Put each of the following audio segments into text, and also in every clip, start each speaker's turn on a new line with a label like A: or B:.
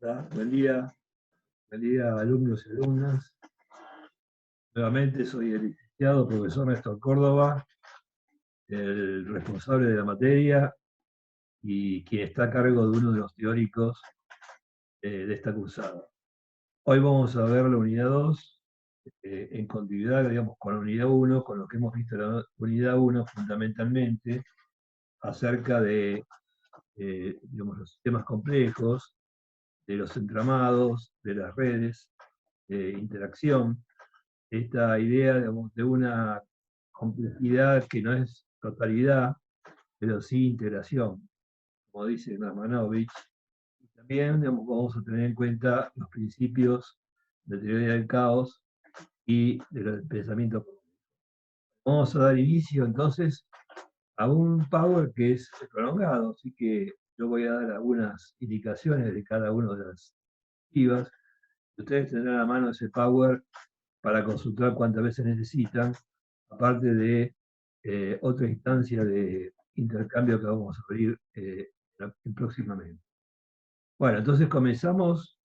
A: Hola, buen día, alumnos y alumnas. Nuevamente soy el licenciado profesor Néstor Córdoba, el responsable de la materia y quien está a cargo de uno de los teóricos de esta cursada. Hoy vamos a ver la unidad 2 en continuidad, digamos, con la unidad 1, con lo que hemos visto en la unidad 1 fundamentalmente, acerca de digamos, los sistemas complejos, de los entramados, de las redes, de interacción. Esta idea, digamos, de una complejidad que no es totalidad, pero sí integración, como dice Gramanovich. Y también, digamos, vamos a tener en cuenta los principios de teoría del caos y del pensamiento. Vamos a dar inicio entonces a un power que es prolongado, así que yo voy a dar algunas indicaciones de cada una de las activas. Ustedes tendrán a mano ese power para consultar cuantas veces necesitan, aparte de otra instancia de intercambio que vamos a abrir próximamente. Bueno, entonces comenzamos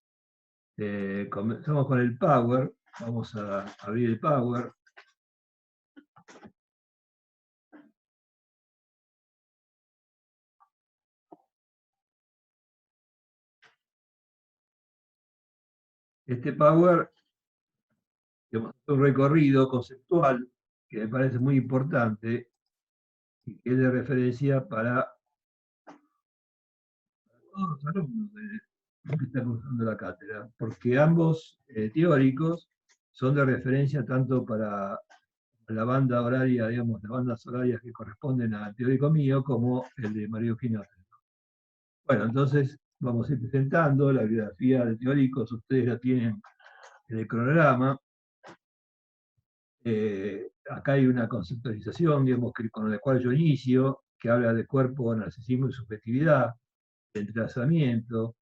A: con el Power. Vamos a abrir el Power. Este Power es un recorrido conceptual que me parece muy importante y que es de referencia para todos los alumnos que están cursando la cátedra, porque ambos teóricos son de referencia tanto para la banda horaria, digamos, las bandas horarias que corresponden al teórico mío, como el de Mario Quinones. Bueno, entonces vamos a ir presentando la biografía de teóricos, ustedes la tienen en el cronograma. Acá hay una conceptualización, digamos, con la cual yo inicio, que habla de cuerpo, narcisismo y subjetividad, de entrelazamiento,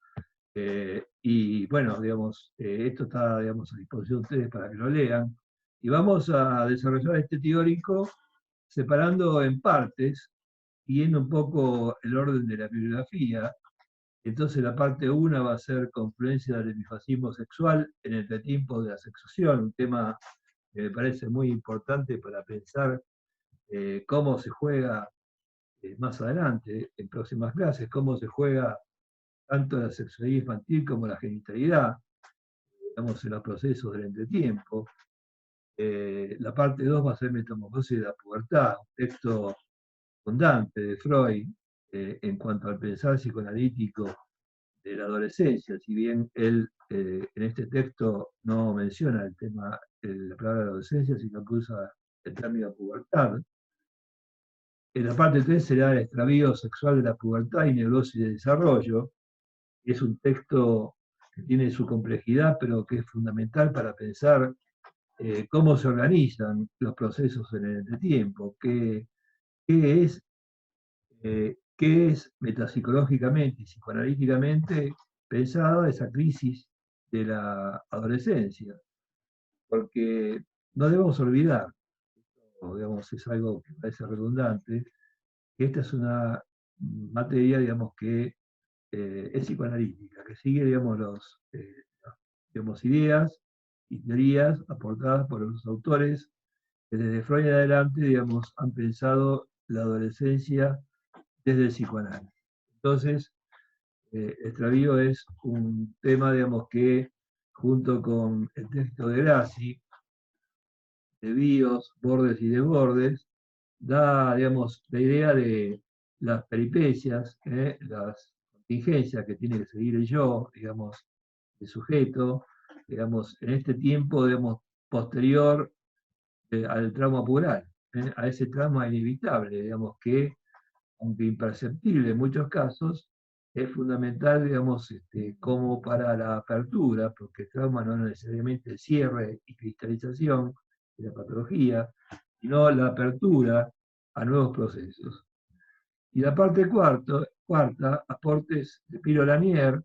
A: y bueno, digamos, esto está, digamos, a disposición de ustedes para que lo lean. Y vamos a desarrollar este teórico separando en partes, siguiendo un poco el orden de la bibliografía. Entonces la parte 1 va a ser confluencia del bifascismo sexual en el entretiempo de la sexuación, un tema que me parece muy importante para pensar cómo se juega más adelante, en próximas clases, cómo se juega tanto la sexualidad infantil como la genitalidad, digamos, en los procesos del entretiempo. La parte 2 va a ser metamorfosis de la pubertad, un texto abundante de Freud en cuanto al pensar psicoanalítico de la adolescencia, si bien él en este texto no menciona el tema, la palabra adolescencia, sino que usa el término pubertad. En la parte 3 será el extravío sexual de la pubertad y neurosis de desarrollo. Es un texto que tiene su complejidad, pero que es fundamental para pensar cómo se organizan los procesos en el entretiempo, qué es qué es metapsicológicamente y psicoanalíticamente pensada esa crisis de la adolescencia, porque no debemos olvidar, o digamos, es algo que parece redundante, que esta es una materia, digamos, que es psicoanalítica, que sigue, digamos, digamos, ideas y teorías aportadas por los autores que desde Freud en adelante, digamos, han pensado la adolescencia desde el psicoanálisis. Entonces, extravío es un tema, digamos, que junto con el texto de Grassi, de Bíos, Bordes y de Bordes, da, digamos, la idea de las peripecias, las contingencias que tiene que seguir el yo, digamos, el sujeto, digamos, en este tiempo, digamos, posterior al trauma puberal, a ese trauma inevitable, digamos, que aunque imperceptible en muchos casos, es fundamental, digamos, como para la apertura, porque el trauma no es necesariamente el cierre y cristalización de la patología, sino la apertura a nuevos procesos. Y la parte cuarta, aportes de Piro Lanier,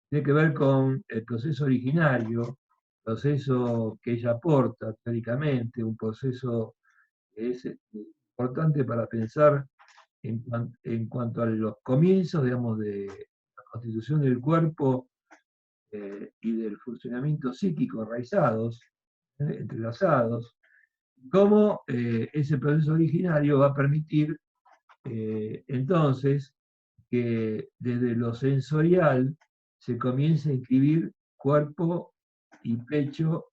A: tiene que ver con el proceso originario, proceso que ella aporta teóricamente, un proceso que es importante para pensar en cuanto a los comienzos, digamos, de la constitución del cuerpo y del funcionamiento psíquico enraizados, entrelazados, cómo ese proceso originario va a permitir entonces que desde lo sensorial se comience a inscribir cuerpo y pecho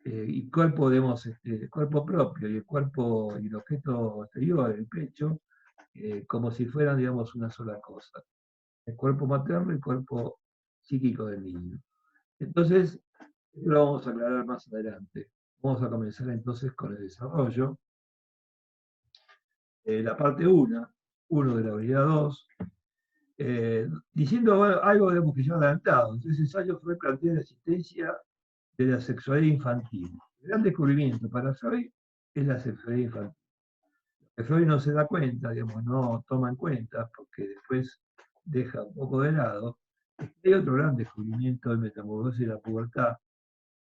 A: y cuerpo, digamos, cuerpo propio y el cuerpo y el objeto exterior, el pecho, como si fueran, digamos, una sola cosa. El cuerpo materno y el cuerpo psíquico del niño. Entonces, esto lo vamos a aclarar más adelante. Vamos a comenzar entonces con el desarrollo. La parte 1 de la unidad 2, diciendo algo digamos, que ya adelantado. Entonces, ese ensayo fue plantear la existencia de la sexualidad infantil. El gran descubrimiento para Freud es la sexualidad infantil. Que Freud no se da cuenta, digamos, no toma en cuenta, porque después deja un poco de lado. Hay otro gran descubrimiento de metamorfosis de la pubertad.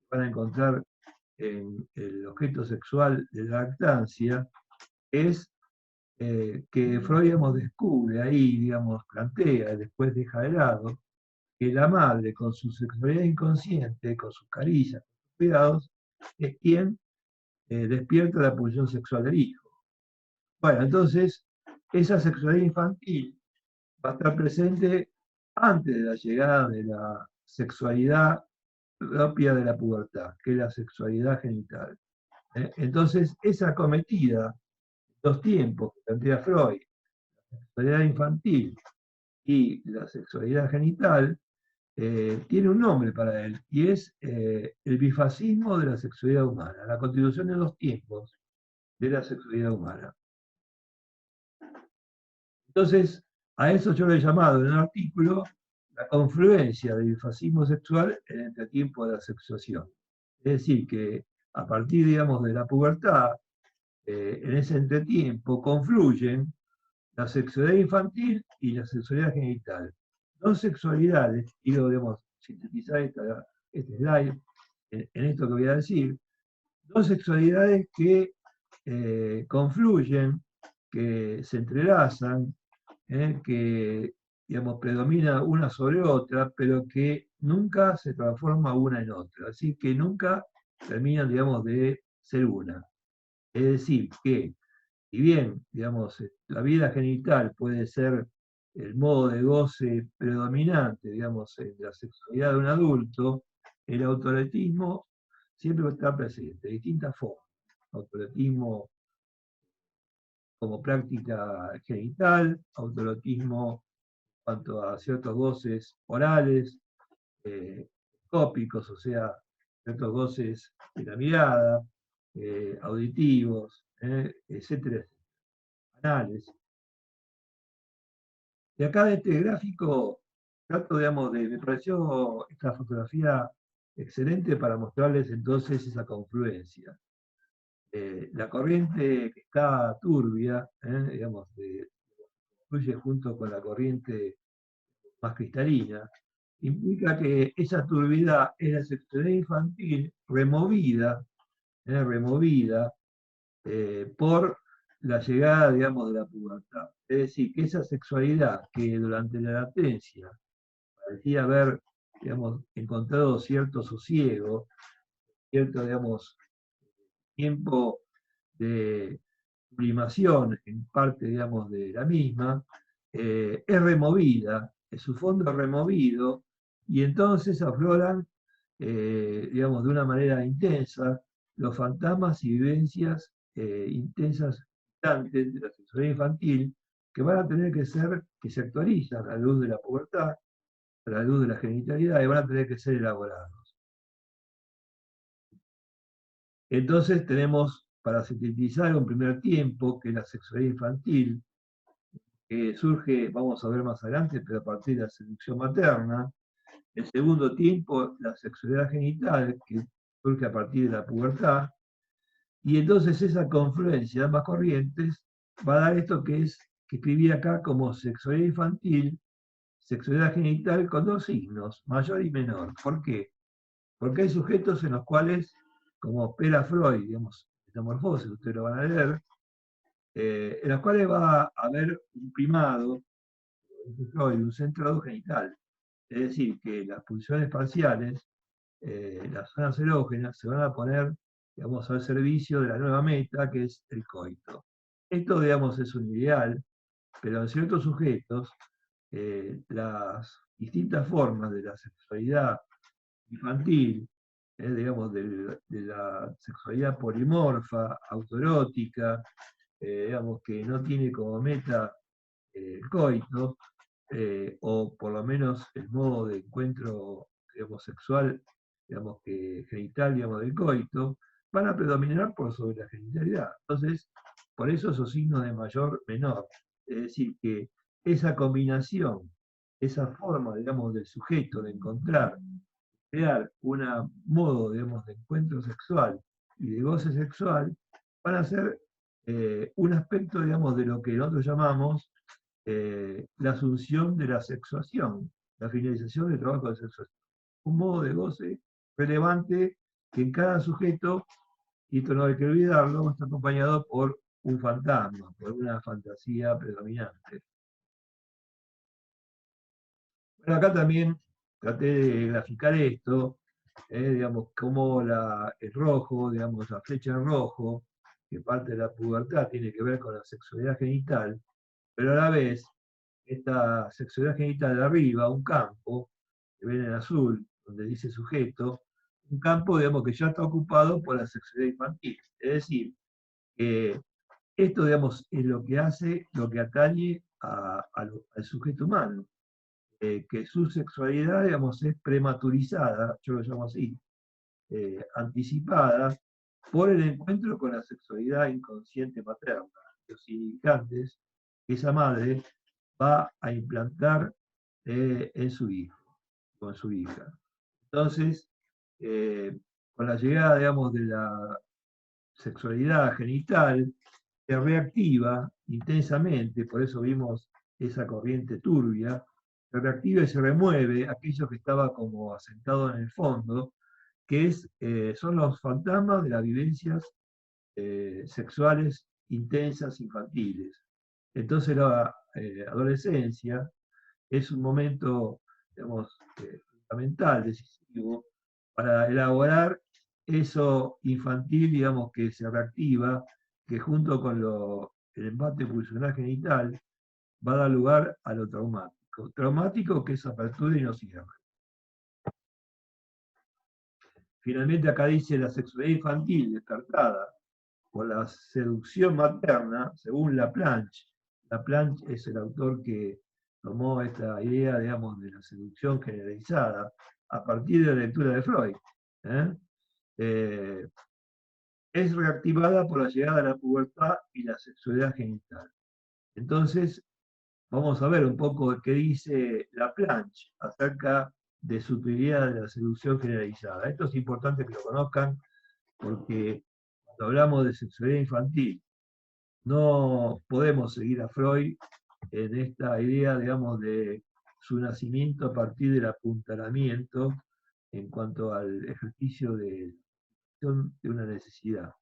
A: Van a encontrar en el objeto sexual de la lactancia, es que Freud digamos, descubre ahí, digamos, plantea, después deja de lado, que la madre con su sexualidad inconsciente, con sus caricias, con sus cuidados, es quien despierta la pulsión sexual del hijo. Bueno, entonces, esa sexualidad infantil va a estar presente antes de la llegada de la sexualidad propia de la pubertad, que es la sexualidad genital. Entonces, esa cometida, los tiempos que plantea Freud, la sexualidad infantil y la sexualidad genital, tiene un nombre para él, y es el bifascismo de la sexualidad humana, la constitución de los tiempos de la sexualidad humana. Entonces, a eso yo lo he llamado en el artículo la confluencia del bifascismo sexual en el entretiempo de la sexuación. Es decir, que a partir, digamos, de la pubertad, en ese entretiempo confluyen la sexualidad infantil y la sexualidad genital. Dos sexualidades, quiero, digamos, sintetizar este slide en esto que voy a decir, dos sexualidades que confluyen, que se entrelazan, que digamos, predomina una sobre otra, pero que nunca se transforma una en otra, así que nunca terminan, digamos, de ser una. Es decir, que si bien, digamos, la vida genital puede ser el modo de goce predominante, digamos, en la sexualidad de un adulto, el autoerotismo siempre está presente, de distintas formas. Autoerotismo como práctica genital, autoerotismo en cuanto a ciertos goces orales, cópicos, o sea, ciertos goces de la mirada, auditivos, etcétera, anales. Y acá de este gráfico, trato, digamos, me pareció esta fotografía excelente para mostrarles entonces esa confluencia. La corriente que está turbia, digamos, fluye junto con la corriente más cristalina, implica que esa turbidez es la sexualidad infantil removida por la llegada, digamos, de la pubertad. Es decir, que esa sexualidad que durante la latencia parecía haber, digamos, encontrado cierto sosiego, cierto, digamos, tiempo de sublimación en parte, digamos, de la misma, es removida, su fondo es removido, y entonces afloran, digamos, de una manera intensa, los fantasmas y vivencias intensas de la sexualidad infantil, que van a tener que se actualizan a la luz de la pubertad, a la luz de la genitalidad, y van a tener que ser elaborados. Entonces tenemos, para sintetizar un primer tiempo, que es la sexualidad infantil, que surge, vamos a ver más adelante, pero a partir de la seducción materna. El segundo tiempo, la sexualidad genital, que surge a partir de la pubertad. Y entonces esa confluencia de ambas corrientes va a dar esto que escribí acá como sexualidad infantil, sexualidad genital con dos signos, mayor y menor. ¿Por qué? Porque hay sujetos en los cuales, como opera Freud, digamos, metamorfosis, ustedes lo van a leer, en los cuales va a haber un primado, un centrado genital. Es decir, que las pulsiones parciales, las zonas erógenas, se van a poner, digamos, al servicio de la nueva meta, que es el coito. Esto, digamos, es un ideal, pero en ciertos sujetos, las distintas formas de la sexualidad infantil, digamos, de la sexualidad polimorfa, autoerótica, digamos, que no tiene como meta el coito, o por lo menos el modo de encuentro, digamos, sexual, digamos, que genital, digamos, del coito, van a predominar por sobre la genitalidad. Entonces, por eso esos signos de mayor, menor. Es decir, que esa combinación, esa forma, digamos, del sujeto de encontrar, crear un modo, digamos, de encuentro sexual y de goce sexual, van a ser un aspecto, digamos, de lo que nosotros llamamos la asunción de la sexuación, la finalización del trabajo de sexuación. Un modo de goce relevante que en cada sujeto, y esto no hay que olvidarlo, está acompañado por un fantasma, por una fantasía predominante. Bueno, acá también traté de graficar esto, digamos, como el rojo, digamos, la flecha en rojo, que parte de la pubertad tiene que ver con la sexualidad genital, pero a la vez, esta sexualidad genital de arriba, un campo, que ven en azul, donde dice sujeto, un campo, digamos, que ya está ocupado por la sexualidad infantil. Es decir, que esto, digamos, es lo que hace, lo que atañe al sujeto humano, que su sexualidad, digamos, es prematurizada, yo lo llamo así, anticipada por el encuentro con la sexualidad inconsciente materna, los significantes que esa madre va a implantar en su hijo o en su hija. Entonces, con la llegada, digamos, de la sexualidad genital, se reactiva intensamente, por eso vimos esa corriente turbia, se reactiva y se remueve aquello que estaba como asentado en el fondo, que son los fantasmas de las vivencias sexuales intensas infantiles. Entonces la adolescencia es un momento, digamos, fundamental, decisivo, para elaborar eso infantil, digamos, que se reactiva, que junto con el embate pulsional genital va a dar lugar a lo traumático. Traumático que es apertura y no cierre. Finalmente acá dice la sexualidad infantil despertada por la seducción materna, según Laplanche. Laplanche es el autor que tomó esta idea, digamos, de la seducción generalizada a partir de la lectura de Freud. ¿eh? Es reactivada por la llegada de la pubertad y la sexualidad genital. Entonces, vamos a ver un poco qué dice Laplanche acerca de su teoría de la seducción generalizada. Esto es importante que lo conozcan porque cuando hablamos de sexualidad infantil, no podemos seguir a Freud en esta idea, digamos, de su nacimiento a partir del apuntalamiento en cuanto al ejercicio de una necesidad,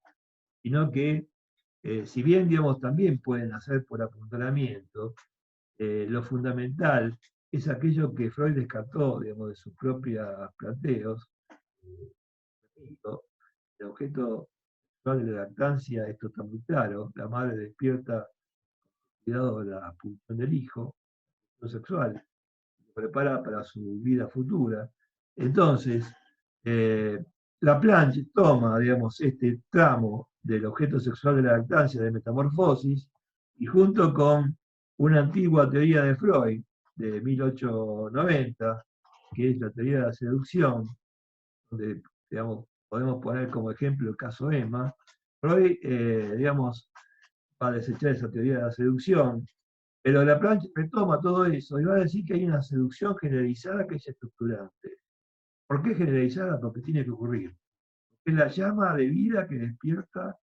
A: sino que, si bien, digamos, también pueden hacer por apuntalamiento, lo fundamental es aquello que Freud descartó, digamos, de sus propios planteos. El objeto sexual de la lactancia, esto está muy claro, la madre despierta cuidado de la pulsión del hijo, lo sexual, lo prepara para su vida futura. Entonces, la plancha toma, digamos, este tramo del objeto sexual de la lactancia de metamorfosis y junto con una antigua teoría de Freud de 1890, que es la teoría de la seducción, donde, digamos, podemos poner como ejemplo el caso Emma, Freud, digamos, va a desechar esa teoría de la seducción, pero Laplanche retoma todo eso y va a decir que hay una seducción generalizada que es estructurante. ¿Por qué generalizada? Porque tiene que ocurrir. Es la llama de vida que despierta,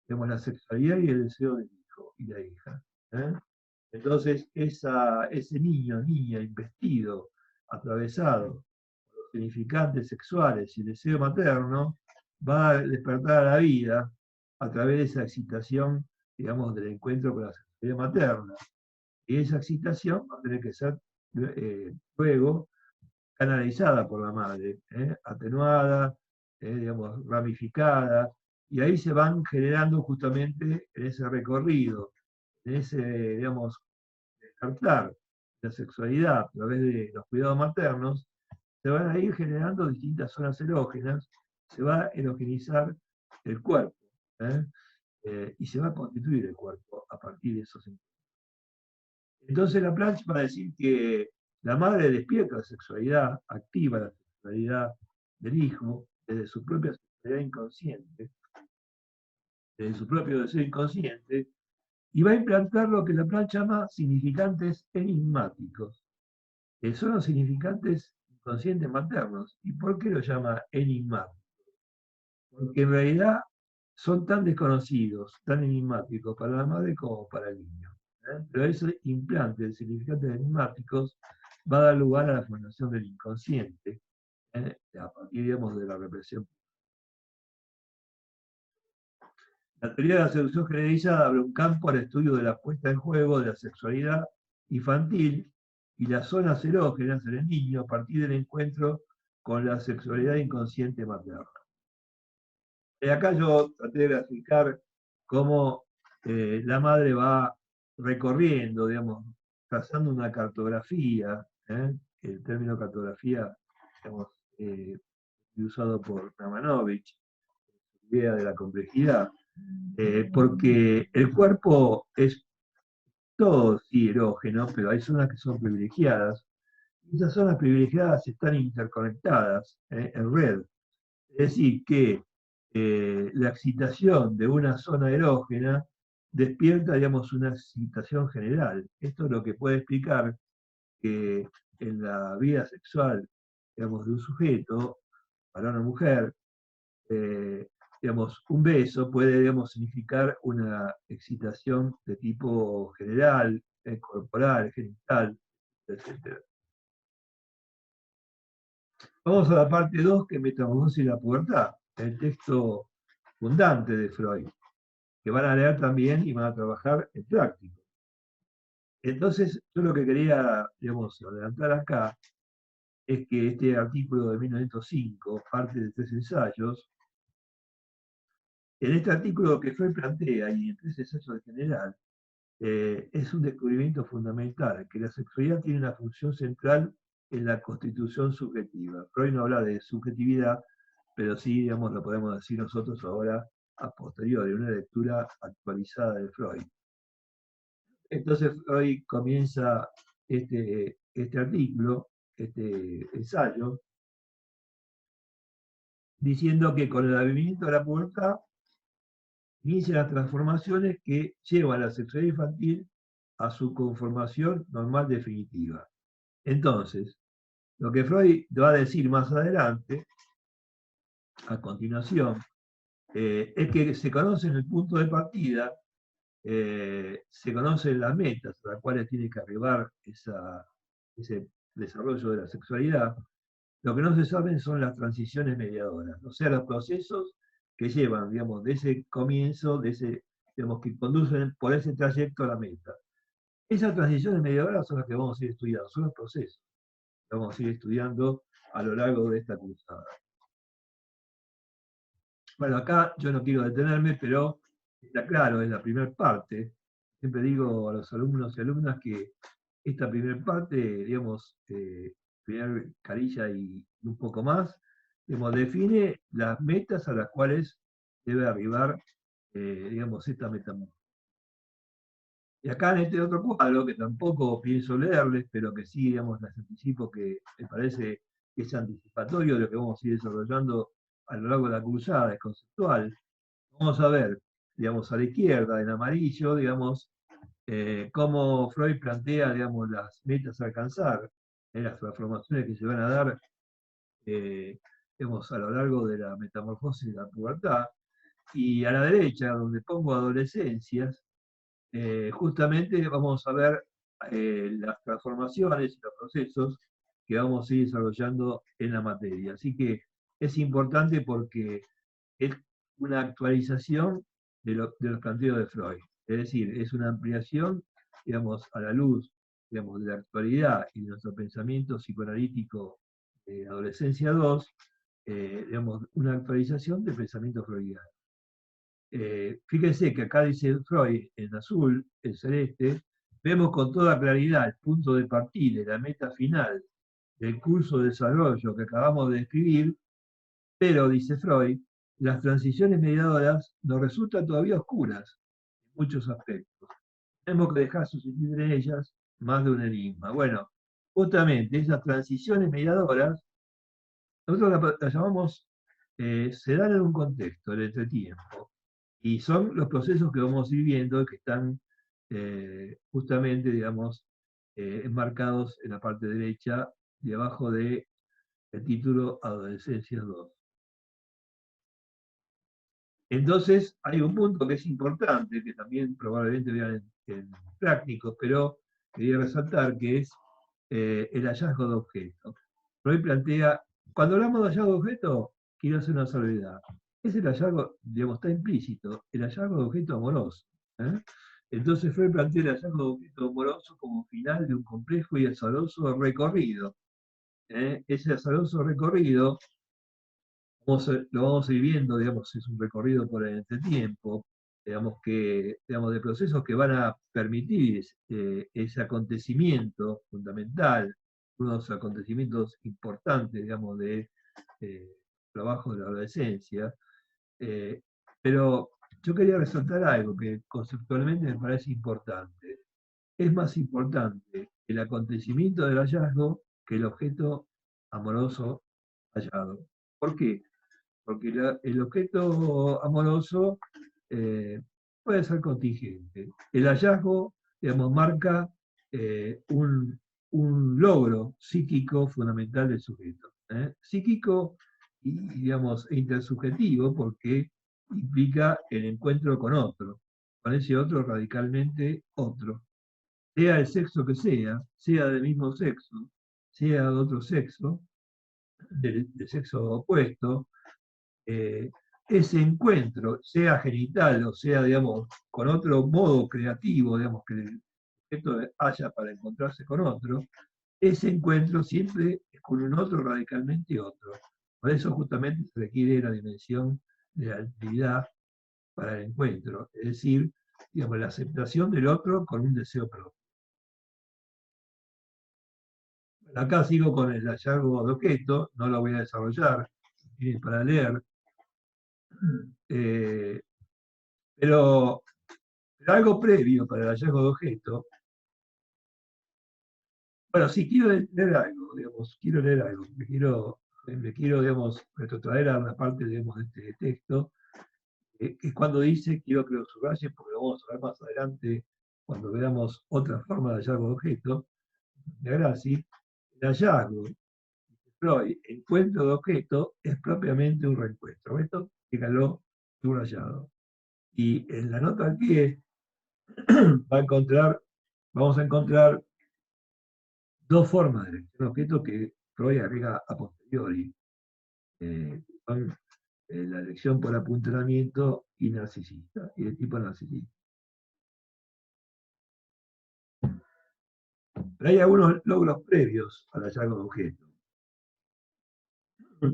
A: digamos, la sexualidad y el deseo del hijo y la hija. ¿eh? Entonces, ese niño, niña, investido, atravesado por los significantes sexuales y el deseo materno, va a despertar a la vida a través de esa excitación, digamos, del encuentro con la sexualidad materna. Y esa excitación va a tener que ser luego canalizada por la madre, atenuada, digamos, ramificada, y ahí se van generando justamente en ese recorrido, en ese, digamos, descartar la sexualidad a través de los cuidados maternos, se van a ir generando distintas zonas erógenas, se va a erogenizar el cuerpo, ¿eh? Y se va a constituir el cuerpo a partir de esos encuentros. Entonces la plancha va a decir que la madre despierta la sexualidad, activa la sexualidad del hijo desde su propia sexualidad inconsciente, desde su propio deseo inconsciente, y va a implantar lo que la plancha llama significantes enigmáticos. Son los significantes inconscientes maternos. ¿Y por qué lo llama enigmáticos? Porque en realidad son tan desconocidos, tan enigmáticos para la madre como para el niño. Pero ese implante de significantes enigmáticos va a dar lugar a la formación del inconsciente, a partir, digamos, de la represión. La teoría de la seducción generalizada abre un campo al estudio de la puesta en juego de la sexualidad infantil y las zonas erógenas en el niño a partir del encuentro con la sexualidad inconsciente materna. Acá yo traté de graficar cómo la madre va recorriendo, digamos, trazando una cartografía, el término cartografía, digamos, usado por Namanovich, idea de la complejidad, porque el cuerpo es todo sí erógeno, pero hay zonas que son privilegiadas, y esas zonas privilegiadas están interconectadas en red. Es decir, que la excitación de una zona erógena despierta, digamos, una excitación general. Esto es lo que puede explicar que en la vida sexual, digamos, de un sujeto, para una mujer, digamos, un beso puede, digamos, significar una excitación de tipo general, corporal, genital, etc. Vamos a la parte 2, que es Metamorfosis y la pubertad, el texto fundante de Freud, que van a leer también y van a trabajar en práctico. Entonces, yo lo que quería, digamos, adelantar acá es que este artículo de 1905, parte de 3 ensayos, en este artículo que Freud plantea y en 3 ensayos en general, es un descubrimiento fundamental, que la sexualidad tiene una función central en la constitución subjetiva. Freud no habla de subjetividad, pero sí, digamos, lo podemos decir nosotros ahora a posteriori, una lectura actualizada de Freud. Entonces Freud comienza este artículo, este ensayo, diciendo que con el advenimiento de la pubertad inician las transformaciones que llevan a la sexualidad infantil a su conformación normal definitiva. Entonces, lo que Freud va a decir más adelante, a continuación, es que se conoce el punto de partida, se conocen las metas a las cuales tiene que arribar ese desarrollo de la sexualidad. Lo que no se saben son las transiciones mediadoras, o sea, los procesos que llevan, digamos, de ese comienzo, digamos, que conducen por ese trayecto a la meta. Esas transiciones mediadoras son las que vamos a ir estudiando, son los procesos que vamos a ir estudiando a lo largo de esta cruzada. Bueno, acá yo no quiero detenerme, pero está claro, es la primera parte. Siempre digo a los alumnos y alumnas que esta primera parte, digamos, primer carilla y un poco más, digamos, define las metas a las cuales debe arribar, digamos, esta metamorfosis. Y acá en este otro cuadro, que tampoco pienso leerles, pero que sí, digamos, les anticipo que me parece que es anticipatorio de lo que vamos a ir desarrollando a lo largo de la cruzada, es conceptual. Vamos a ver, digamos, a la izquierda, en amarillo, digamos, cómo Freud plantea, digamos, las metas a alcanzar, las transformaciones que se van a dar, digamos, a lo largo de la metamorfosis de la pubertad. Y a la derecha, donde pongo adolescencias, justamente vamos a ver las transformaciones y los procesos que vamos a ir desarrollando en la materia. Así que es importante porque es una actualización de los planteos de Freud. Es decir, es una ampliación, digamos, a la luz, digamos, de la actualidad y de nuestro pensamiento psicoanalítico Adolescencia 2, digamos, una actualización del pensamiento freudiano. Fíjense que acá dice Freud en azul, en celeste, vemos con toda claridad el punto de partida y la meta final del curso de desarrollo que acabamos de describir, pero, dice Freud, las transiciones mediadoras nos resultan todavía oscuras en muchos aspectos. Tenemos que dejar suceder en ellas más de un enigma. Bueno, justamente esas transiciones mediadoras, nosotros las llamamos, se dan en un contexto, el entretiempo, y son los procesos que vamos a ir viendo que están justamente, digamos, enmarcados en la parte derecha, debajo del título Adolescencia 2. Entonces, hay un punto que es importante, que también probablemente vean en prácticos, pero quería resaltar, que es el hallazgo de objetos. Freud plantea, cuando hablamos de hallazgo de objetos, quiero hacer una salvedad. Es el hallazgo, digamos, está implícito, el hallazgo de objeto amoroso. ¿eh? Entonces Freud plantea el hallazgo de objeto amoroso como final de un complejo y azaroso recorrido. Ese azaroso recorrido lo vamos a ir viendo, digamos, es un recorrido por el tiempo, digamos, de procesos que van a permitir ese acontecimiento fundamental, unos acontecimientos importantes, digamos, de trabajo de la adolescencia. Pero yo quería resaltar algo que conceptualmente me parece importante. Es más importante el acontecimiento del hallazgo que el objeto amoroso hallado. ¿Por qué? Porque el objeto amoroso puede ser contingente. El hallazgo, digamos, marca un logro psíquico fundamental del sujeto. Psíquico y, digamos, intersubjetivo, porque implica el encuentro con ese otro radicalmente otro. Sea el sexo que sea del mismo sexo, sea de otro sexo, del sexo opuesto, ese encuentro, sea genital o sea, digamos, con otro modo creativo, digamos, que el sujeto haya para encontrarse con otro, ese encuentro siempre es con un otro radicalmente otro. Por eso justamente se requiere la dimensión de la actividad para el encuentro, es decir, digamos, la aceptación del otro con un deseo propio. Acá sigo con el hallazgo de objeto, no lo voy a desarrollar, para leer. Eh, pero algo previo para el hallazgo de objeto. Bueno, sí, quiero leer algo, digamos, quiero leer algo. Me quiero, digamos, retrotraer a una parte, digamos, de este texto, que es cuando dice, quiero que lo subrayen, porque lo vamos a ver más adelante, cuando veamos otra forma de hallazgo de objeto, de Grassi, el hallazgo, Freud, encuentro de objeto, es propiamente un reencuentro. Esto, díganlo, subrayado. Y en la nota al pie vamos a encontrar dos formas de elección de objeto que Freud agrega a posteriori. Son la elección por apuntalamiento y narcisista, y de tipo narcisista. Pero hay algunos logros previos al hallazgo de objeto,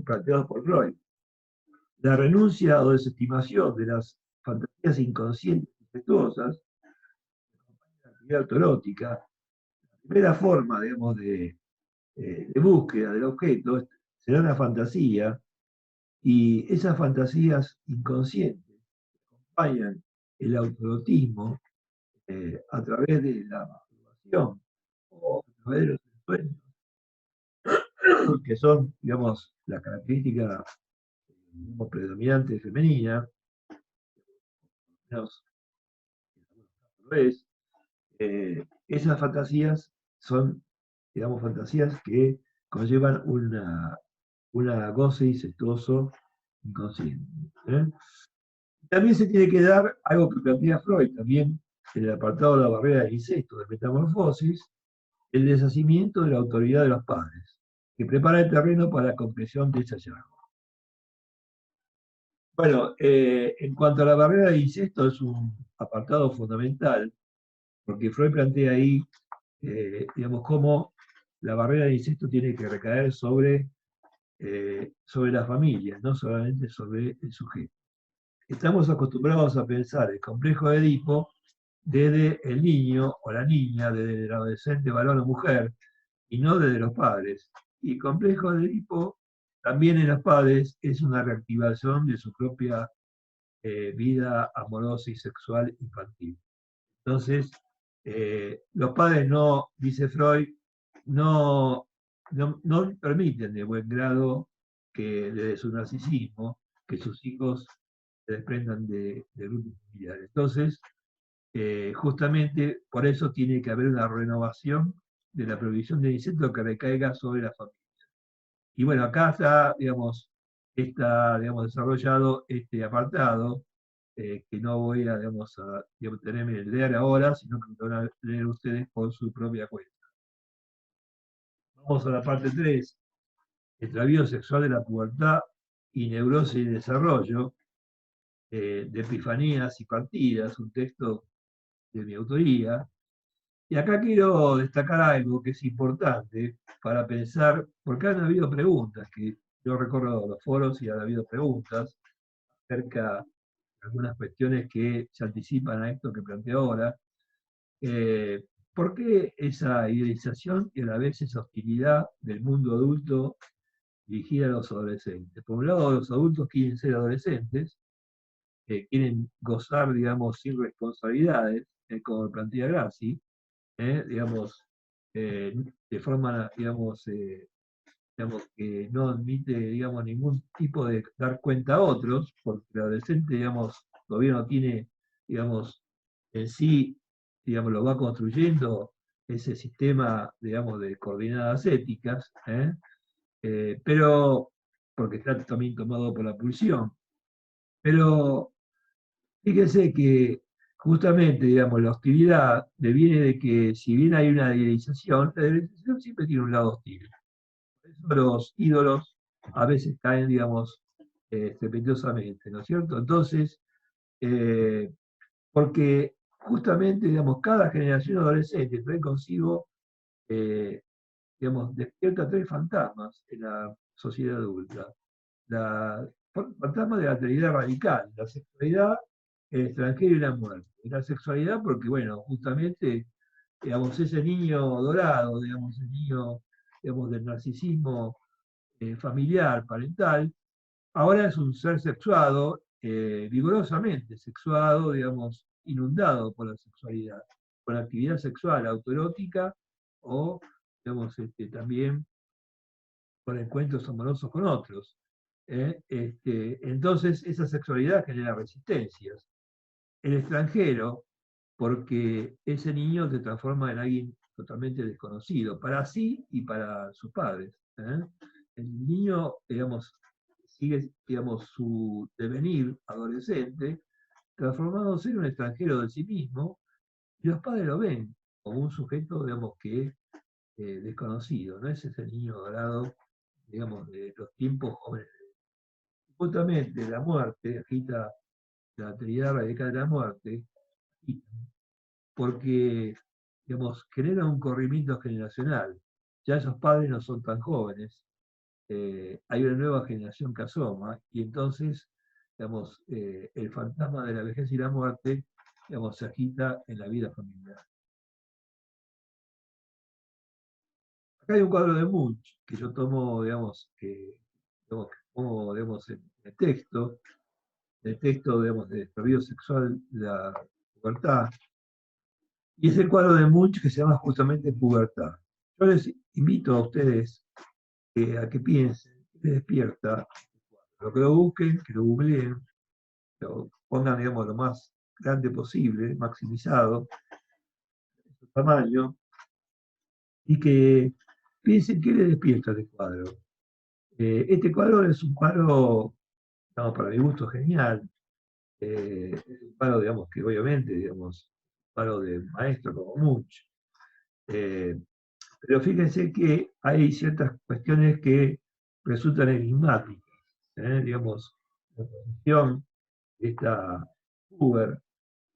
A: planteados por Freud. La renuncia o desestimación de las fantasías inconscientes y defectuosas, la actividad autoerótica, la primera forma, digamos, de búsqueda del objeto será una fantasía, y esas fantasías inconscientes acompañan el autoerotismo a través de la masturbación o a través de los ensueños, que son, digamos, la característica predominante femenina, menos lo es. Esas fantasías son, digamos, fantasías que conllevan una goce incestuoso inconsciente. También se tiene que dar algo que plantea Freud, también en el apartado de la barrera del incesto, de metamorfosis, el deshacimiento de la autoridad de los padres, que prepara el terreno para la concreción de ese hallazgo. Bueno, en cuanto a la barrera del incesto, es un apartado fundamental, porque Freud plantea ahí, digamos, cómo la barrera del incesto tiene que recaer sobre sobre la familia, no solamente sobre el sujeto. Estamos acostumbrados a pensar el complejo de Edipo desde el niño o la niña, desde el adolescente varón o mujer, y no desde los padres. Y el complejo de Edipo también en los padres es una reactivación de su propia vida amorosa y sexual infantil. Entonces, los padres no, dice Freud, no permiten de buen grado que desde su narcisismo, que sus hijos se desprendan de grupos familiares. Entonces, justamente por eso tiene que haber una renovación de la provisión de insectos que recaiga sobre la familia. Y bueno, acá está desarrollado este apartado, que no voy a, tenerme de leer ahora, sino que lo van a leer ustedes por su propia cuenta. Vamos a la parte 3, extravío sexual de la pubertad y neurosis y desarrollo, de epifanías y partidas, un texto de mi autoría. Y acá quiero destacar algo que es importante para pensar, porque han habido preguntas, que yo recorro los foros y han habido preguntas acerca de algunas cuestiones que se anticipan a esto que planteo ahora. Eh, ¿Por qué esa idealización y a la vez esa hostilidad del mundo adulto dirigida a los adolescentes? Por un lado, los adultos quieren ser adolescentes, quieren gozar, digamos, sin responsabilidades, como plantea Grassi, digamos, de forma, digamos, que no admite, digamos, ningún tipo de dar cuenta a otros, porque el adolescente, digamos, todavía no tiene, digamos, en sí, digamos, lo va construyendo ese sistema, digamos, de coordenadas éticas, pero, porque está también tomado por la pulsión. Pero fíjense que justamente, digamos, la hostilidad deviene de que si bien hay una idealización, la idealización siempre tiene un lado hostil. Por eso los ídolos a veces caen, digamos, estrepitosamente, ¿no es cierto? Entonces, eh, porque justamente, digamos, cada generación adolescente trae consigo, eh, digamos, despierta tres fantasmas en la sociedad adulta. Fantasma de la alteridad radical, la sexualidad, el extranjero y la muerte. La sexualidad porque, bueno, justamente, digamos, ese niño dorado, digamos, ese niño, digamos, del narcisismo familiar, parental, ahora es un ser sexuado, vigorosamente sexuado, digamos, inundado por la sexualidad, por la actividad sexual autoerótica o, digamos, también por encuentros amorosos con otros. Entonces, esa sexualidad genera resistencias. El extranjero, porque ese niño se transforma en alguien totalmente desconocido, para sí y para sus padres. El niño, digamos, sigue, digamos, su devenir adolescente, transformándose en un extranjero de sí mismo, y los padres lo ven como un sujeto, digamos, que es desconocido, no es ese niño dorado, digamos, de los tiempos jóvenes. Justamente la muerte, agita la teoría radical de la muerte, porque, digamos, genera un corrimiento generacional. Ya esos padres no son tan jóvenes, hay una nueva generación que asoma, y entonces, digamos, el fantasma de la vejez y la muerte, digamos, se agita en la vida familiar. Acá hay un cuadro de Munch que yo tomo, digamos, que pongo, digamos, en el texto, digamos, de extravío sexual de la pubertad, y es el cuadro de Munch que se llama justamente Pubertad. Yo les invito a ustedes a que piensen, que les despierta, lo que lo busquen, que lo googleen, lo pongan, digamos, lo más grande posible, maximizado, su tamaño, y que piensen qué les despierta este cuadro. Este cuadro es un cuadro, digamos, para mi gusto genial. Es un cuadro, digamos, que obviamente, digamos, un cuadro de maestro como Munch. Eh, pero fíjense que hay ciertas cuestiones que resultan enigmáticas. Digamos, la posición de esta Uber,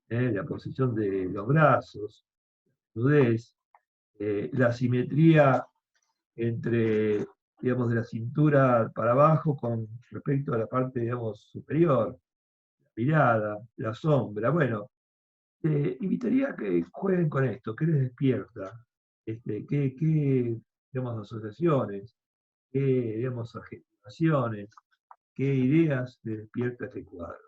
A: la posición de los brazos, la nudez, la simetría entre digamos, de la cintura para abajo con respecto a la parte, digamos, superior, la mirada, la sombra. Bueno, invitaría a que jueguen con esto, qué les despierta, qué, digamos, asociaciones, qué, digamos, afirmaciones, qué ideas les despierta este cuadro.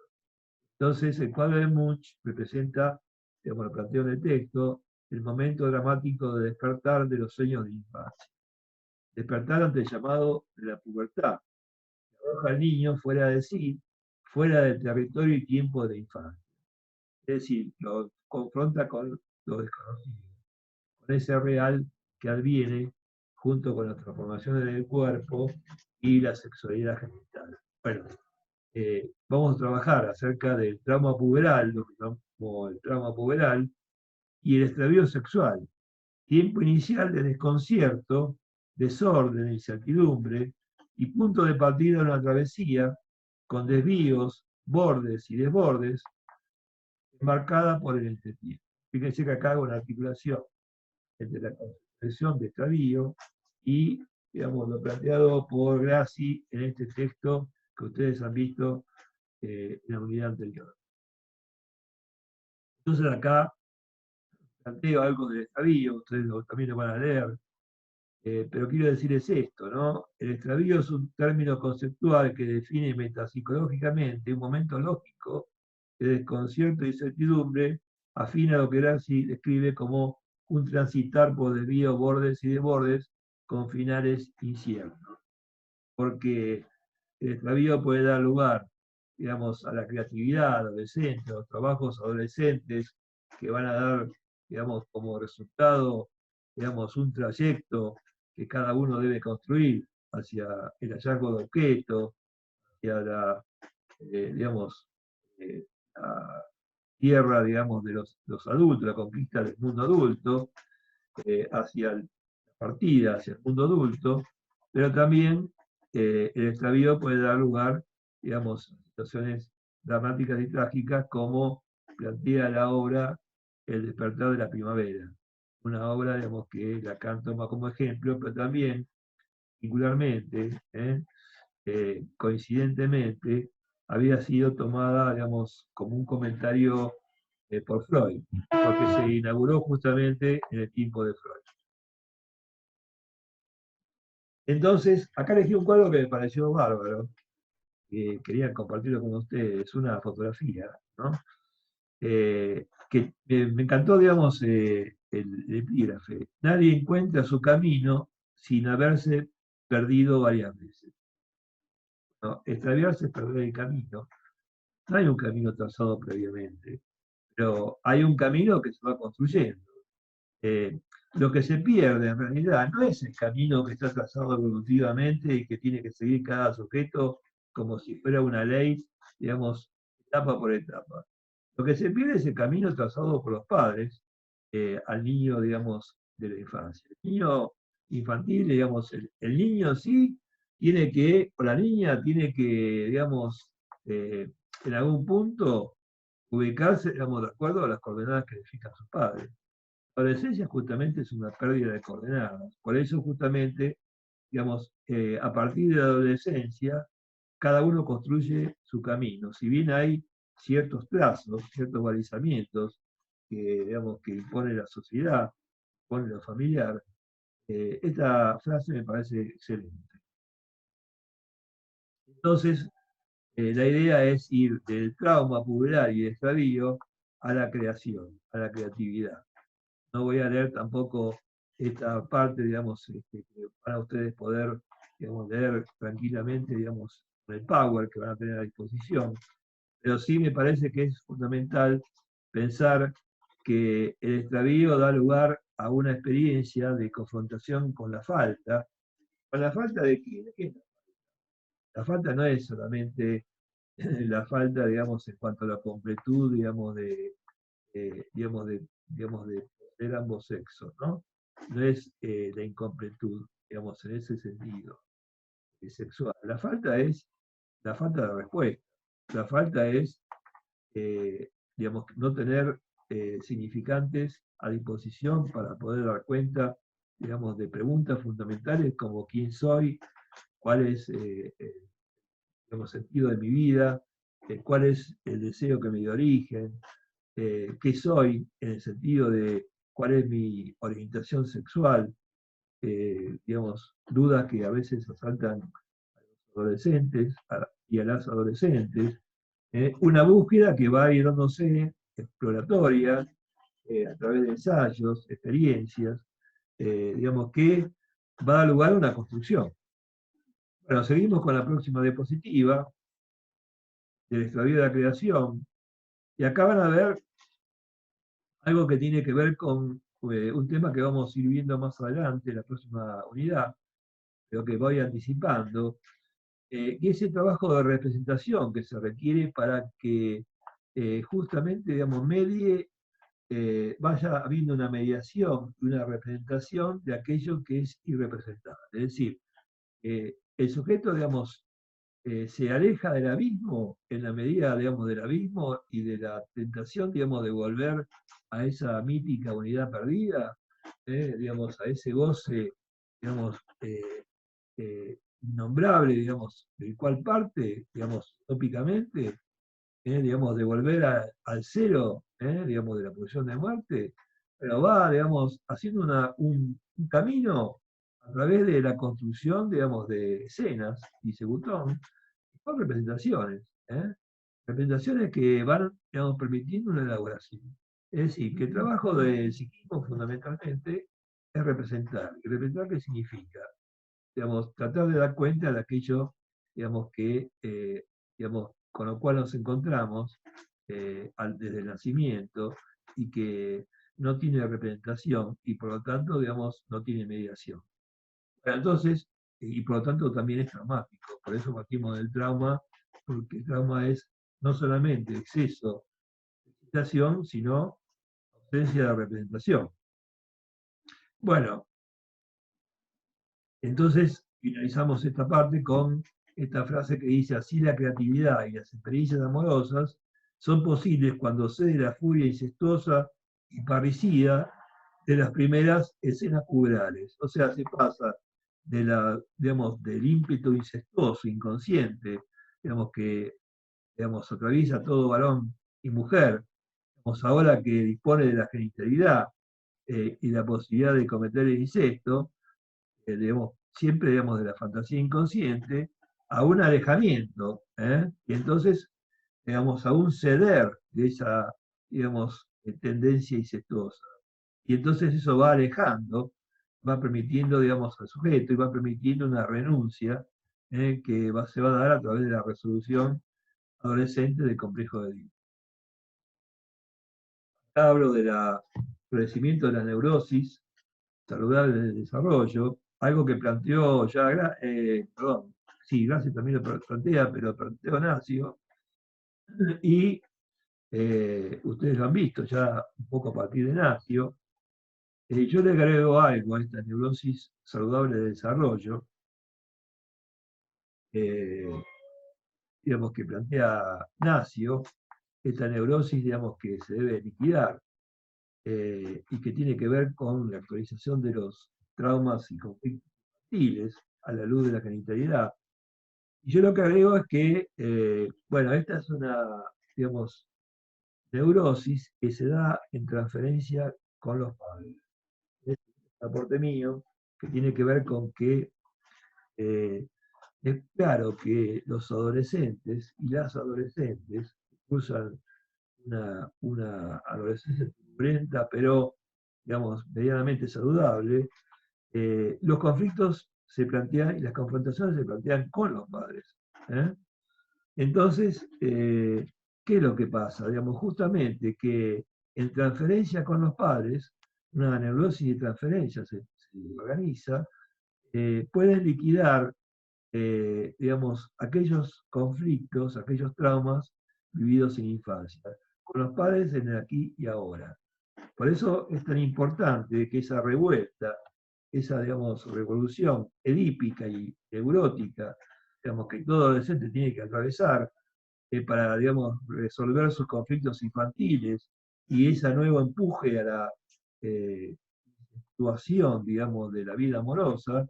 A: Entonces, el cuadro de Munch representa, digamos, lo planteo en el texto, el momento dramático de despertar de los sueños de infancia. Despertar ante el llamado de la pubertad, que arroja al niño fuera de sí, fuera del territorio y tiempo de infancia. Es decir, lo confronta con lo desconocido, con ese real que adviene junto con las transformaciones del cuerpo y la sexualidad genital. Bueno, vamos a trabajar acerca del trauma puberal, lo que llamamos el trauma puberal, y el extravío sexual, tiempo inicial de desconcierto, desorden, incertidumbre, y punto de partida de una travesía con desvíos, bordes y desbordes, marcada por el entretiempo. Fíjense que acá hago una articulación entre la concepción de extravío y, digamos, lo planteado por Grassi en este texto que ustedes han visto en la unidad anterior. Entonces acá planteo algo del extravío, ustedes también lo van a leer, pero quiero decirles esto, ¿no? El extravío es un término conceptual que define metapsicológicamente un momento lógico de desconcierto y incertidumbre, afín a lo que Grassi describe como un transitar por desvíos, bordes y desbordes con finales inciertos. Porque el extravío puede dar lugar, digamos, a la creatividad adolescente, a los trabajos adolescentes que van a dar, digamos, como resultado, digamos, un trayecto que cada uno debe construir hacia el hallazgo de objetos, hacia la, digamos, la tierra, digamos, de los adultos, la conquista del mundo adulto, hacia la partida, hacia el mundo adulto, pero también el extravío puede dar lugar, digamos, a situaciones dramáticas y trágicas como plantea la obra El despertar de la primavera, una obra, digamos, que Lacan toma como ejemplo, pero también, singularmente, coincidentemente, había sido tomada, digamos, como un comentario por Freud, porque se inauguró justamente en el tiempo de Freud. Entonces, acá elegí un cuadro que me pareció bárbaro, que quería compartirlo con ustedes, una fotografía, ¿no? Que me encantó, digamos, el epígrafe. Nadie encuentra su camino sin haberse perdido varias veces. ¿No? Extraviarse es perder el camino. No hay un camino trazado previamente, pero hay un camino que se va construyendo. Eh, lo que se pierde en realidad no es el camino que está trazado evolutivamente y que tiene que seguir cada sujeto como si fuera una ley, digamos, etapa por etapa. Lo que se pierde es el camino trazado por los padres al niño, digamos, de la infancia. El niño infantil, digamos, el niño sí tiene que, o la niña tiene que, digamos, en algún punto ubicarse, digamos, de acuerdo a las coordenadas que le fijan sus padres. La adolescencia justamente es una pérdida de coordenadas. Por eso justamente, digamos, a partir de la adolescencia, cada uno construye su camino. Si bien hay ciertos trazos, ciertos balizamientos que, digamos, que impone la sociedad, impone lo familiar, esta frase me parece excelente. Entonces, la idea es ir del trauma puberal y extravío a la creación, a la creatividad. No voy a leer tampoco esta parte, digamos, para ustedes poder, digamos, leer tranquilamente, digamos, con el power que van a tener a disposición. Pero sí me parece que es fundamental pensar que el extravío da lugar a una experiencia de confrontación con la falta. ¿Con la falta de qué? ¿De qué? La falta no es solamente la falta, digamos, en cuanto a la completud, digamos, de ambos sexos, ¿no? No es la incompletud, digamos, en ese sentido sexual. La falta de respuesta. La falta es, digamos, no tener significantes a disposición para poder dar cuenta, digamos, de preguntas fundamentales como quién soy, cuál es el sentido de mi vida, cuál es el deseo que me dio origen, qué soy, en el sentido de cuál es mi orientación sexual, digamos, dudas que a veces asaltan a los adolescentes y a las adolescentes, una búsqueda que va a ir dándose exploratoria, a través de ensayos, experiencias, digamos, que va a dar lugar a una construcción. Bueno, seguimos con la próxima diapositiva del extravío de la creación, y acá van a ver algo que tiene que ver con un tema que vamos a ir viendo más adelante, en la próxima unidad, pero que voy anticipando, que es el trabajo de representación que se requiere para que justamente, digamos, vaya habiendo una mediación y una representación de aquello que es irrepresentable. Es decir, el sujeto, digamos, se aleja del abismo en la medida, digamos, del abismo y de la tentación, digamos, de volver a esa mítica unidad perdida, digamos, a ese goce, digamos, innombrable, digamos, del cual parte, digamos, tópicamente, digamos, de volver al cero, digamos, de la pulsión de muerte, pero va, digamos, haciendo un camino a través de la construcción, digamos, de escenas, dice Butón, son representaciones, representaciones que van, digamos, permitiendo una elaboración. Es decir, que el trabajo del psiquismo fundamentalmente es representar. ¿Y representar qué significa? Digamos, tratar de dar cuenta de aquello, digamos, que, digamos, con lo cual nos encontramos desde el nacimiento y que no tiene representación y por lo tanto, digamos, no tiene mediación. Bueno, entonces, y por lo tanto también es traumático. Por eso partimos del trauma, porque el trauma es no solamente exceso de excitación, sino ausencia de representación. Bueno, entonces finalizamos esta parte con esta frase que dice: así la creatividad y las experiencias amorosas son posibles cuando cede la furia incestuosa y parricida de las primeras escenas puberales. O sea, se pasa digamos, del ímpetu incestuoso, inconsciente, digamos, que digamos, atraviesa todo varón y mujer, digamos, ahora que dispone de la genitalidad y la posibilidad de cometer el incesto, digamos, siempre digamos, de la fantasía inconsciente, a un alejamiento, y entonces, digamos, a un ceder de esa, digamos, tendencia incestuosa. Y entonces eso va alejando, va permitiendo, digamos, al sujeto y va permitiendo una renuncia se va a dar a través de la resolución adolescente del complejo de Edipo. Hablo del florecimiento de la neurosis saludable del desarrollo, algo que planteó ya, perdón, sí, Gracie también lo plantea, pero lo planteó Nacio, y ustedes lo han visto ya un poco a partir de Nacio. Yo le agrego algo a esta neurosis saludable de desarrollo, eh, digamos, que plantea Nacio, esta neurosis, digamos, que se debe liquidar y que tiene que ver con la actualización de los traumas y conflictos infantiles a la luz de la genitalidad. Y yo lo que agrego es que, bueno, esta es una, digamos, neurosis que se da en transferencia con los padres. Es un aporte mío que tiene que ver con que es claro que los adolescentes y las adolescentes cursan una adolescencia turbulenta, pero, digamos, medianamente saludable, los conflictos se plantean y las confrontaciones se plantean con los padres. Entonces, ¿qué es lo que pasa? Digamos, justamente que en transferencia con los padres, una neurosis de transferencia se organiza, pueden liquidar, digamos, aquellos conflictos, aquellos traumas vividos en infancia, con los padres en el aquí y ahora. Por eso es tan importante que esa revuelta, esa, digamos, revolución edípica y neurótica, digamos, que todo adolescente tiene que atravesar para, digamos, resolver sus conflictos infantiles y ese nuevo empuje a la situación, digamos, de la vida amorosa,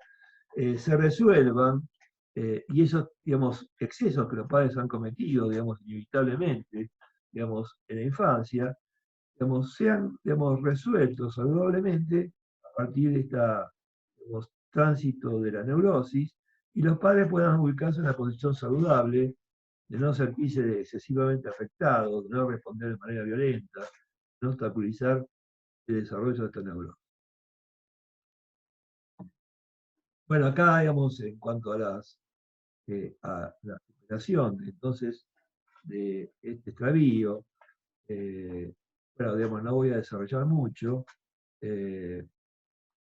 A: se resuelvan y esos, digamos, excesos que los padres han cometido, digamos, inevitablemente, digamos, en la infancia, digamos, sean, digamos, resueltos saludablemente a partir de esta, digamos, tránsito de la neurosis, y los padres puedan ubicarse en una posición saludable, de no sentirse excesivamente afectados, de no responder de manera violenta, de no obstaculizar el desarrollo de esta neurosis. Bueno, acá, digamos, en cuanto a la superación, entonces, de este extravío, bueno, digamos, no voy a desarrollar mucho, eh,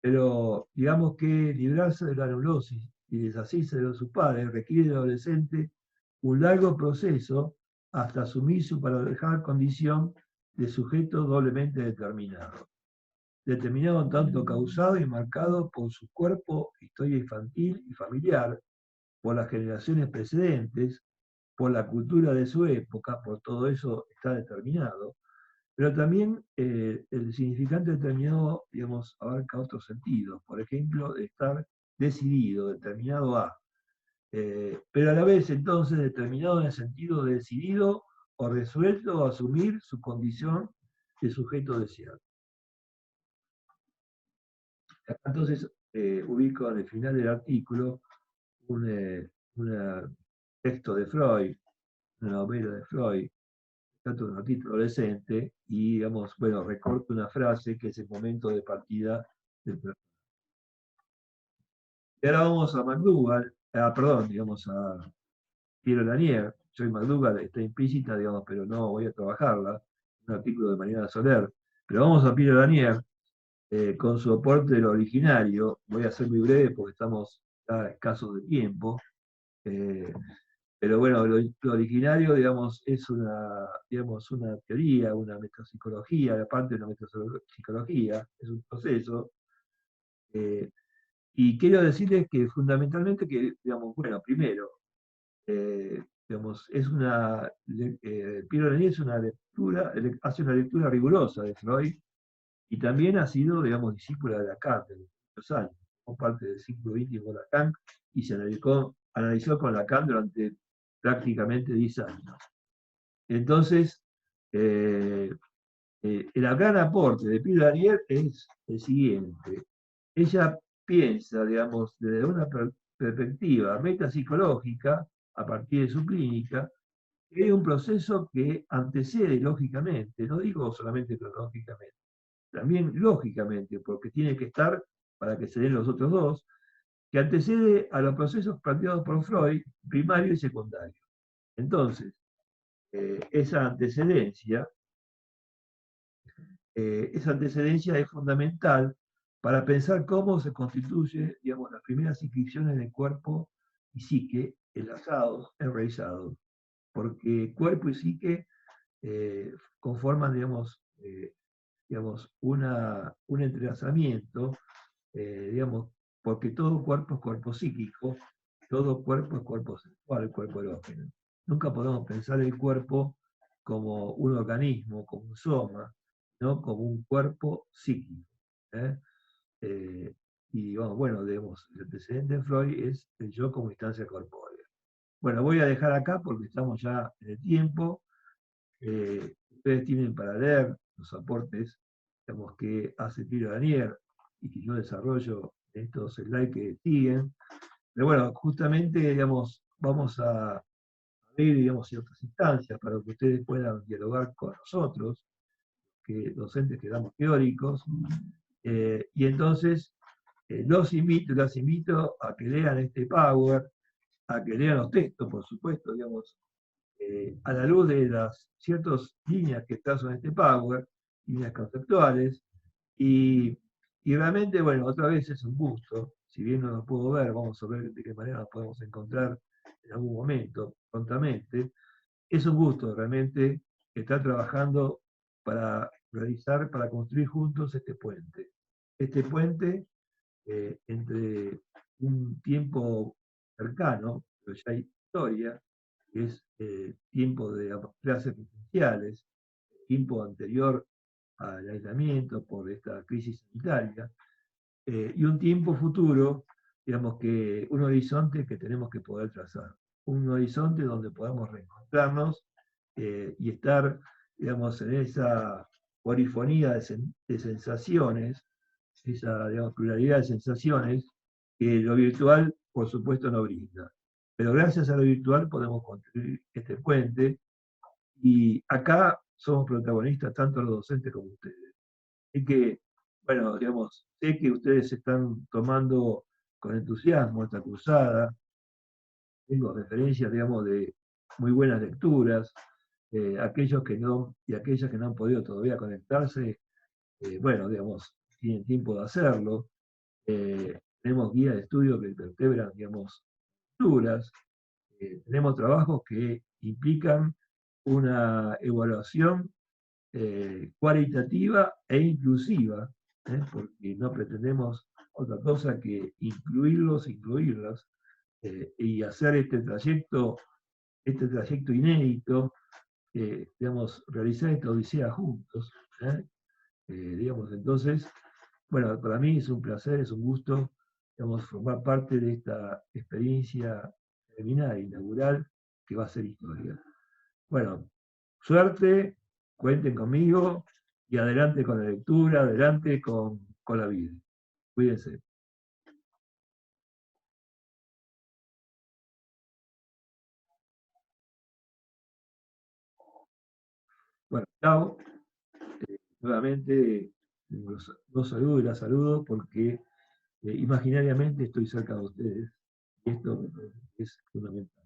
A: pero digamos que librarse de la neurosis y deshacerse de sus padres requiere del adolescente un largo proceso hasta asumir su paradojal condición de sujeto doblemente determinado. Determinado en tanto causado y marcado por su cuerpo, historia infantil y familiar, por las generaciones precedentes, por la cultura de su época, por todo eso está determinado, pero también el significante determinado, digamos, abarca otros sentidos. Por ejemplo, estar decidido, determinado a. Pero a la vez, entonces, determinado en el sentido de decidido o resuelto a asumir su condición de sujeto deseado. Entonces, ubico en el final del artículo un texto de Freud, una novela de Freud, tanto un artista adolescente, y digamos, bueno, recorto una frase que es el momento de partida del personaje. Y ahora vamos a McDougall, perdón, digamos a Piero Lanier. Joy McDougall está implícita, digamos, pero no voy a trabajarla, un artículo de Mariana Soler. Pero vamos a Piero Lanier, con su aporte de lo originario. Voy a ser muy breve porque estamos ya escasos de tiempo. Eh, Pero bueno, lo originario, digamos, es digamos, una teoría, una metapsicología, aparte de una metapsicología, es un proceso. eh, y quiero decirles que fundamentalmente que, digamos, bueno, primero, digamos, Piero Lanier es una lectura, hace una lectura rigurosa de Freud, y también ha sido, digamos, discípula de Lacan de muchos años, como parte del ciclo íntimo de Lacan, y se analizó con Lacan durante prácticamente 10 años. Entonces, el gran aporte de Pilar Lanier es el siguiente. Ella piensa, digamos, desde una perspectiva metapsicológica, a partir de su clínica, que hay un proceso que antecede lógicamente, no digo solamente cronológicamente, también lógicamente, porque tiene que estar para que se den los otros dos, que antecede a los procesos planteados por Freud, primario y secundario. Entonces, esa antecedencia es fundamental para pensar cómo se constituye, digamos, las primeras inscripciones de cuerpo y psique enlazados, enraizados, porque cuerpo y psique conforman, digamos, un entrelazamiento, digamos, porque todo cuerpo es cuerpo psíquico, todo cuerpo es cuerpo sexual, cuerpo erógeno. Nunca podemos pensar el cuerpo como un organismo, como un soma, ¿no? Como un cuerpo psíquico. ¿eh? Y bueno, digamos, el antecedente en Freud es el yo como instancia corpórea. Bueno, voy a dejar acá porque estamos ya en el tiempo. Ustedes tienen para leer los aportes, digamos, que hace Piero Lanier y que yo desarrollo en estos slides que siguen. Pero bueno, justamente, digamos, vamos a abrir, digamos, ciertas instancias para que ustedes puedan dialogar con nosotros, que docentes que damos teóricos, y entonces las invito a que lean este Power, a que lean los textos, por supuesto, digamos, a la luz de las ciertas líneas que trazan este Power, líneas conceptuales, y, y realmente, bueno, otra vez es un gusto, si bien no lo puedo ver, vamos a ver de qué manera nos podemos encontrar en algún momento, prontamente, es un gusto realmente estar trabajando para realizar, para construir juntos este puente. Este puente entre un tiempo cercano, pero ya hay historia, que es tiempo de clases presenciales, tiempo anterior al aislamiento por esta crisis sanitaria, y un tiempo futuro digamos que un horizonte que tenemos que poder trazar, un horizonte donde podamos reencontrarnos y estar, digamos, en esa polifonía de sensaciones, esa, digamos, pluralidad de sensaciones que lo virtual, por supuesto, no brinda. Pero gracias a lo virtual podemos construir este puente y acá somos protagonistas tanto los docentes como ustedes. Así que, bueno, digamos, sé que ustedes están tomando con entusiasmo esta cruzada. Tengo referencias, digamos, de muy buenas lecturas. Aquellos que no, y aquellas que no han podido todavía conectarse, bueno, digamos, tienen tiempo de hacerlo. Tenemos guías de estudio que vertebran, digamos, lecturas. Tenemos trabajos que implican una evaluación cualitativa e inclusiva, porque no pretendemos otra cosa que incluirlos, incluirlas, y hacer este trayecto inédito, digamos, realizar esta odisea juntos. ¿eh? Digamos, entonces, bueno, para mí es un placer, es un gusto, digamos, formar parte de esta experiencia terminal, inaugural, que va a ser historia. Bueno, suerte, cuenten conmigo y adelante con la lectura, adelante con la vida. Cuídense. Bueno, chao. Nuevamente los saludo y las saludo porque imaginariamente estoy cerca de ustedes y esto es fundamental.